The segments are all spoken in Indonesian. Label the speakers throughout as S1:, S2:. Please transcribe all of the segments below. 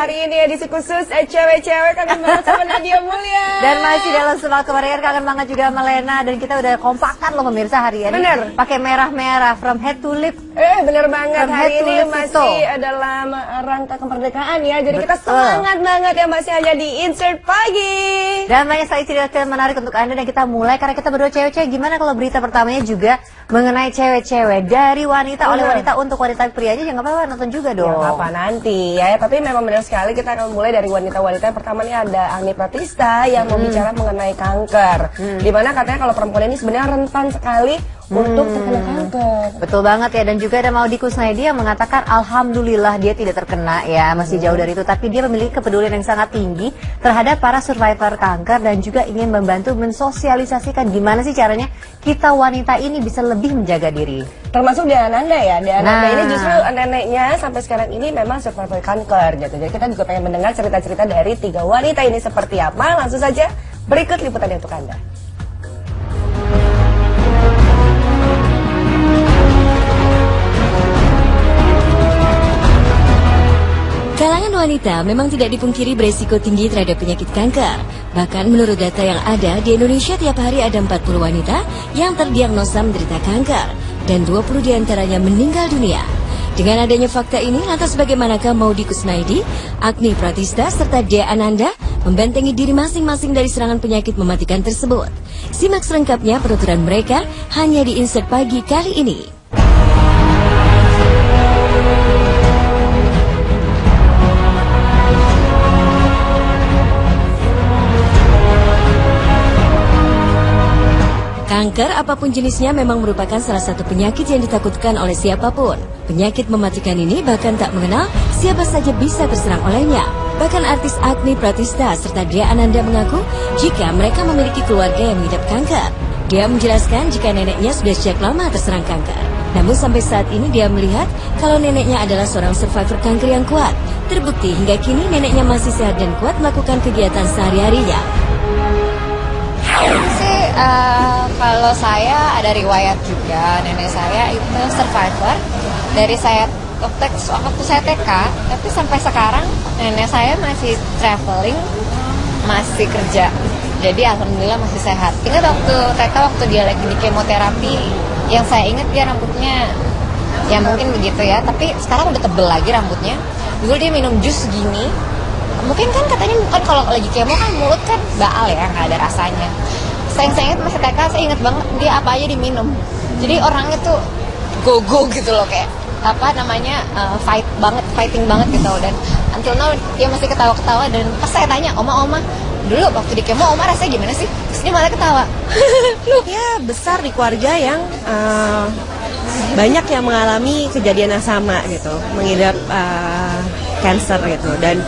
S1: hari ini edisi khusus cewek-cewek kangen banget sama Nadia Mulya.
S2: Dan masih dalam semangat kemarin kangen banget juga sama Lena. Dan kita udah kompakan loh pemirsa hari ini.
S1: Bener.
S2: Pakai merah-merah from head to lip.
S1: Bener banget.
S2: From
S1: Hari
S2: head to
S1: ini
S2: lip
S1: masih
S2: itu
S1: adalah rangka kemerdekaan ya. Jadi kita
S2: Betul.
S1: semangat banget ya, masih hanya di Insert Pagi.
S2: Dan banyak sekali cerita menarik untuk Anda. Dan kita mulai karena kita berdua cewek-cewek. Gimana kalau berita pertamanya juga mengenai cewek-cewek dari wanita oleh wanita untuk wanita prianya. Jangan apa-apa nonton juga dong.
S1: Ya apa nanti ya, tapi memang benar sekali kita akan mulai dari wanita-wanita. Yang pertama nih ada Agni Pratista yang mau bicara mengenai kanker. Dimana katanya kalau perempuan ini sebenarnya rentan sekali untuk terkena kanker.
S2: Betul banget ya. Dan juga ada Maudy Kusnaidi yang mengatakan alhamdulillah dia tidak terkena ya, masih jauh dari itu, tapi dia memiliki kepedulian yang sangat tinggi terhadap para survivor kanker dan juga ingin membantu mensosialisasikan gimana sih caranya kita wanita ini bisa lebih menjaga diri.
S1: Termasuk Dea Ananda ya. Dea Ananda ini justru neneknya sampai sekarang ini memang survivor kanker gitu. Jadi kita juga pengen mendengar cerita-cerita dari 3 wanita ini seperti apa. Langsung saja berikut liputannya untuk Anda.
S3: Kalangan wanita memang tidak dipungkiri beresiko tinggi terhadap penyakit kanker. Bahkan menurut data yang ada, di Indonesia tiap hari ada 40 wanita yang terdiagnosa menderita kanker. Dan 20 diantaranya meninggal dunia. Dengan adanya fakta ini, lantas bagaimanakah Maudy Kusnaidi, Agni Pratista, serta Dea Ananda membentengi diri masing-masing dari serangan penyakit mematikan tersebut? Simak selengkapnya penuturan mereka hanya di Insert Pagi kali ini. Kanker apapun jenisnya memang merupakan salah satu penyakit yang ditakutkan oleh siapapun. Penyakit mematikan ini bahkan tak mengenal siapa saja bisa terserang olehnya. Bahkan artis Agni Pratista serta Dea Ananda mengaku jika mereka memiliki keluarga yang mengidap kanker. Dia menjelaskan jika neneknya sudah sejak lama terserang kanker. Namun sampai saat ini dia melihat kalau neneknya adalah seorang survivor kanker yang kuat. Terbukti hingga kini neneknya masih sehat dan kuat melakukan kegiatan sehari-harinya.
S4: Kalau saya ada riwayat juga, nenek saya itu survivor dari waktu saya TK, tapi sampai sekarang nenek saya masih traveling, masih kerja, jadi alhamdulillah masih sehat. Ingat waktu TK waktu dia lagi di kemoterapi, yang saya ingat dia rambutnya ya mungkin begitu ya, tapi sekarang udah tebel lagi rambutnya. Dulu dia minum jus segini, mungkin kan katanya kan kalau lagi kemo kan mulut kan baal ya, nggak ada rasanya. Saya ingat masih TK, saya ingat banget dia apa aja diminum. Jadi orangnya tuh go-go gitu loh, kayak apa namanya fighting banget gitu. Dan until now dia masih ketawa-ketawa. Dan pas saya tanya, Oma dulu waktu di kemo Oma rasanya gimana sih? Terus dia malah ketawa.
S5: Ya besar di keluarga yang banyak yang mengalami kejadian yang sama gitu, mengidap cancer gitu. Dan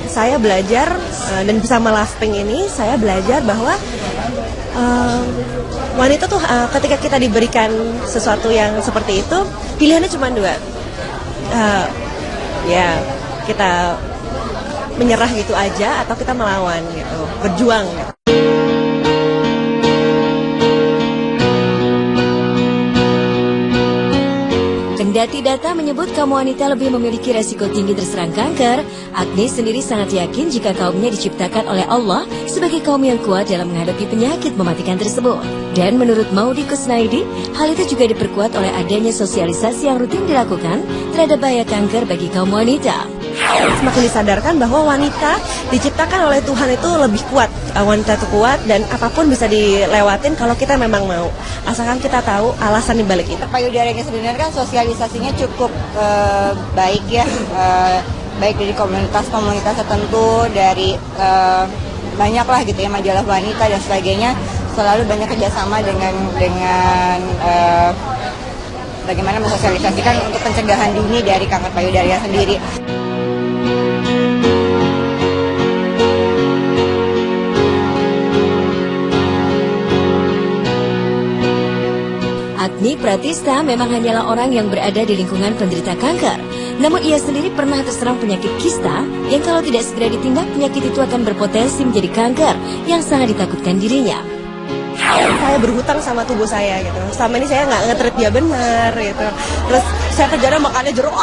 S5: saya belajar dan bersama Lasting ini saya belajar bahwa wanita tuh ketika kita diberikan sesuatu yang seperti itu, pilihannya cuma 2, ya kita menyerah gitu aja atau kita melawan gitu, berjuang gitu.
S3: Kendati data menyebut kaum wanita lebih memiliki resiko tinggi terserang kanker, Agni sendiri sangat yakin jika kaumnya diciptakan oleh Allah sebagai kaum yang kuat dalam menghadapi penyakit mematikan tersebut. Dan menurut Maudy Kusnaidi, hal itu juga diperkuat oleh adanya sosialisasi yang rutin dilakukan terhadap bahaya kanker bagi kaum wanita.
S5: Semakin disadarkan bahwa wanita diciptakan oleh Tuhan itu lebih kuat. Wanita itu kuat dan apapun bisa dilewatin kalau kita memang mau. Asalkan kita tahu alasan di balik itu.
S4: Payudaranya sebenarnya kan sosialisasinya cukup baik ya, baik dari komunitas-komunitas tertentu, dari banyak lah gitu ya, majalah wanita dan sebagainya. Selalu banyak kerjasama dengan bagaimana mensosialisasikan untuk pencegahan dini dari kanker payudara sendiri.
S3: Agni Pratista memang hanyalah orang yang berada di lingkungan penderita kanker. Namun ia sendiri pernah terserang penyakit kista yang kalau tidak segera ditindak, penyakit itu akan berpotensi menjadi kanker yang sangat ditakutkan dirinya.
S5: saya berhutang sama tubuh saya gitu. Selama ini saya nggak nge-treat dia benar gitu. Terus saya kerjanya makannya jeruk,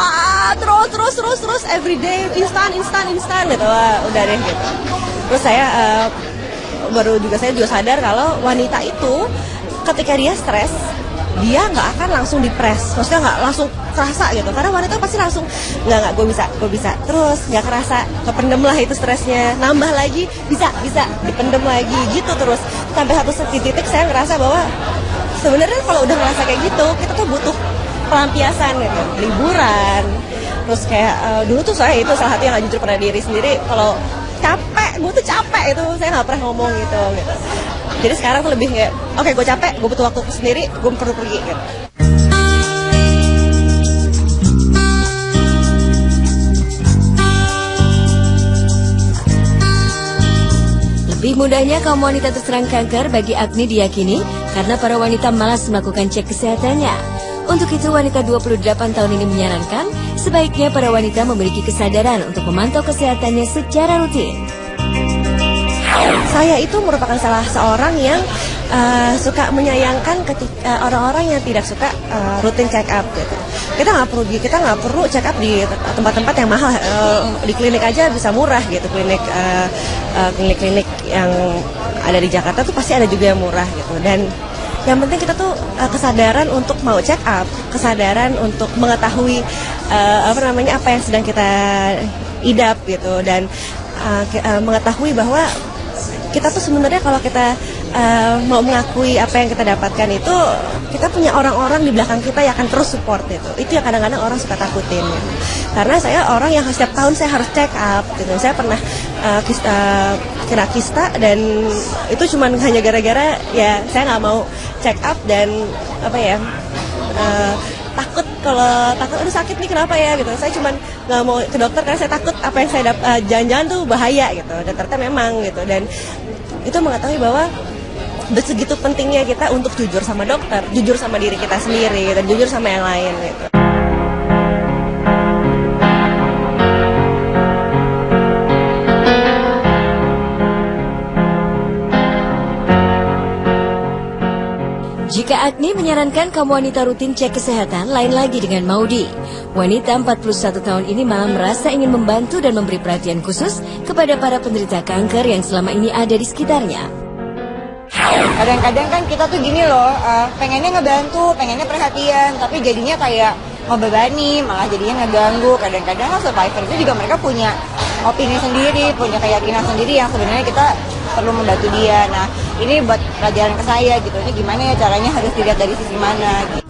S5: terus everyday instan gitu. Wah, udah deh gitu. Terus saya saya juga sadar kalau wanita itu ketika dia stres, dia nggak akan langsung dipres, maksudnya nggak langsung kerasa gitu, karena wanita pasti langsung nggak gue bisa, terus nggak kerasa, kependem lah itu stresnya, nambah lagi bisa dipendem lagi gitu terus sampai satu titik saya ngerasa bahwa sebenarnya kalau udah ngerasa kayak gitu kita tuh butuh pelampiasan gitu, liburan, terus kayak dulu tuh saya itu salah satu yang nggak jujur pada diri sendiri, kalau gue tuh capek itu saya nggak pernah ngomong gitu. Jadi sekarang tuh lebih kayak, oke gue capek, gue butuh waktu sendiri, gue perlu pergi gitu.
S3: Lebih mudahnya kaum wanita terserang kanker bagi Agni diyakini karena para wanita malas melakukan cek kesehatannya. Untuk itu wanita 28 tahun ini menyarankan sebaiknya para wanita memiliki kesadaran untuk memantau kesehatannya secara rutin.
S5: Saya itu merupakan salah seorang yang suka menyayangkan ketika orang-orang yang tidak suka rutin check up gitu. Kita nggak perlu check up di tempat-tempat yang mahal. Di klinik aja bisa murah gitu. Klinik-klinik yang ada di Jakarta tuh pasti ada juga yang murah gitu. Dan yang penting kita tuh kesadaran untuk mau check up, kesadaran untuk mengetahui apa yang sedang kita idap gitu, dan mengetahui bahwa kita tuh sebenarnya kalau kita mau mengakui apa yang kita dapatkan itu, kita punya orang-orang di belakang kita yang akan terus support itu. Itu yang kadang-kadang orang suka takutin gitu. Karena saya orang yang setiap tahun saya harus check up gitu. Saya pernah kena kista, dan itu cuma hanya gara-gara ya saya nggak mau check up dan takut, kalau takut aduh sakit nih kenapa ya gitu. Saya cuma nggak mau ke dokter karena saya takut apa yang saya jangan-jangan tuh bahaya gitu. Dan ternyata memang gitu. Dan itu mengetahui bahwa begitu pentingnya kita untuk jujur sama dokter, jujur sama diri kita sendiri, dan jujur sama yang lain gitu.
S3: Jika Agni menyarankan kaum wanita rutin cek kesehatan, lain lagi dengan Maudi. Wanita 41 tahun ini malah merasa ingin membantu dan memberi perhatian khusus kepada para penderita kanker yang selama ini ada di sekitarnya.
S6: Kadang-kadang kan kita tuh gini loh, pengennya ngebantu, pengennya perhatian, tapi jadinya kayak membebani, malah jadinya ngeganggu. Kadang-kadang survivor itu juga mereka punya opini sendiri, punya keyakinan sendiri yang sebenarnya kita perlu membantu dia. Nah, ini buat pelajaran ke saya gitu. Ini gimana ya caranya, harus dilihat dari sisi mana gitu.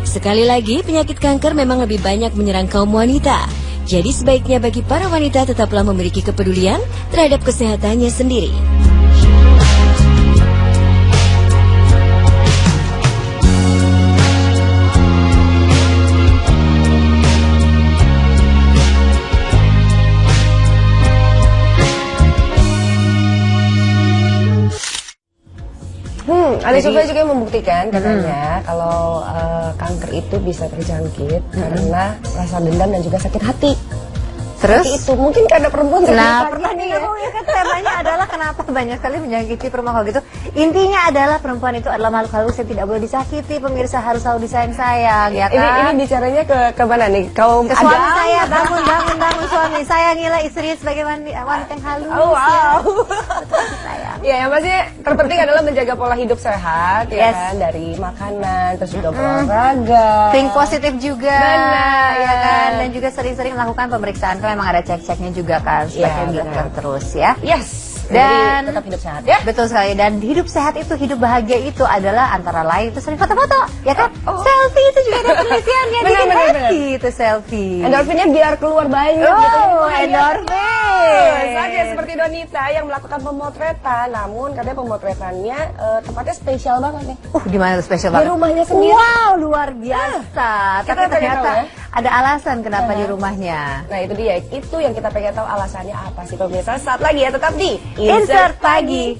S3: Sekali lagi, penyakit kanker memang lebih banyak menyerang kaum wanita. Jadi sebaiknya bagi para wanita tetaplah memiliki kepedulian terhadap kesehatannya sendiri.
S1: Ada survei juga yang membuktikan katanya kalau kanker itu bisa terjangkit karena rasa dendam dan juga sakit hati.
S2: Terus?
S1: Seperti itu mungkin karena perempuan
S2: Pertanyaan ya kan temanya adalah kenapa banyak sekali menyakiti perempuan kalau gitu. Intinya adalah perempuan itu adalah makhluk halus yang tidak boleh disakiti. Pemirsa harus selalu disayang-sayang, ya kan?
S1: Ini bicaranya ke mana nih? Kaum
S2: ke suami saya, bangun suami saya nilai istri sebagai wanita yang halus.
S1: Oh wow.
S2: Ya.
S1: Ya, yang pasti terpenting adalah menjaga pola hidup sehat, ya kan, dari makanan, terus juga olahraga.
S2: Think positif juga.
S1: Benar,
S2: ya kan, dan juga sering-sering melakukan pemeriksaan. Memang ada cek-ceknya juga kan, sebaiknya dilakukan terus ya.
S1: Yes.
S2: Dan
S1: jadi tetap hidup sehat ya.
S2: Betul sekali, dan hidup sehat itu, hidup bahagia itu adalah antara lain itu sering foto-foto, ya kan? Selfie itu juga ada penelitiannya, bikin happy itu selfie.
S1: Endorfinnya biar keluar banyak gitu.
S2: Endorfin.
S1: Saja seperti Donita yang melakukan pemotretan, namun katanya pemotretannya tempatnya spesial banget nih.
S2: Di mana tuh spesial
S1: Di
S2: banget?
S1: rumahnya sendiri.
S2: Wow, luar biasa. Tapi
S1: Kita
S2: ternyata
S1: tahu, ya?
S2: ada alasan kenapa di rumahnya.
S1: Nah itu dia, itu yang kita pengen tahu alasannya apa sih pemirsa. Saat lagi ya, tetap di
S2: Insert Pagi.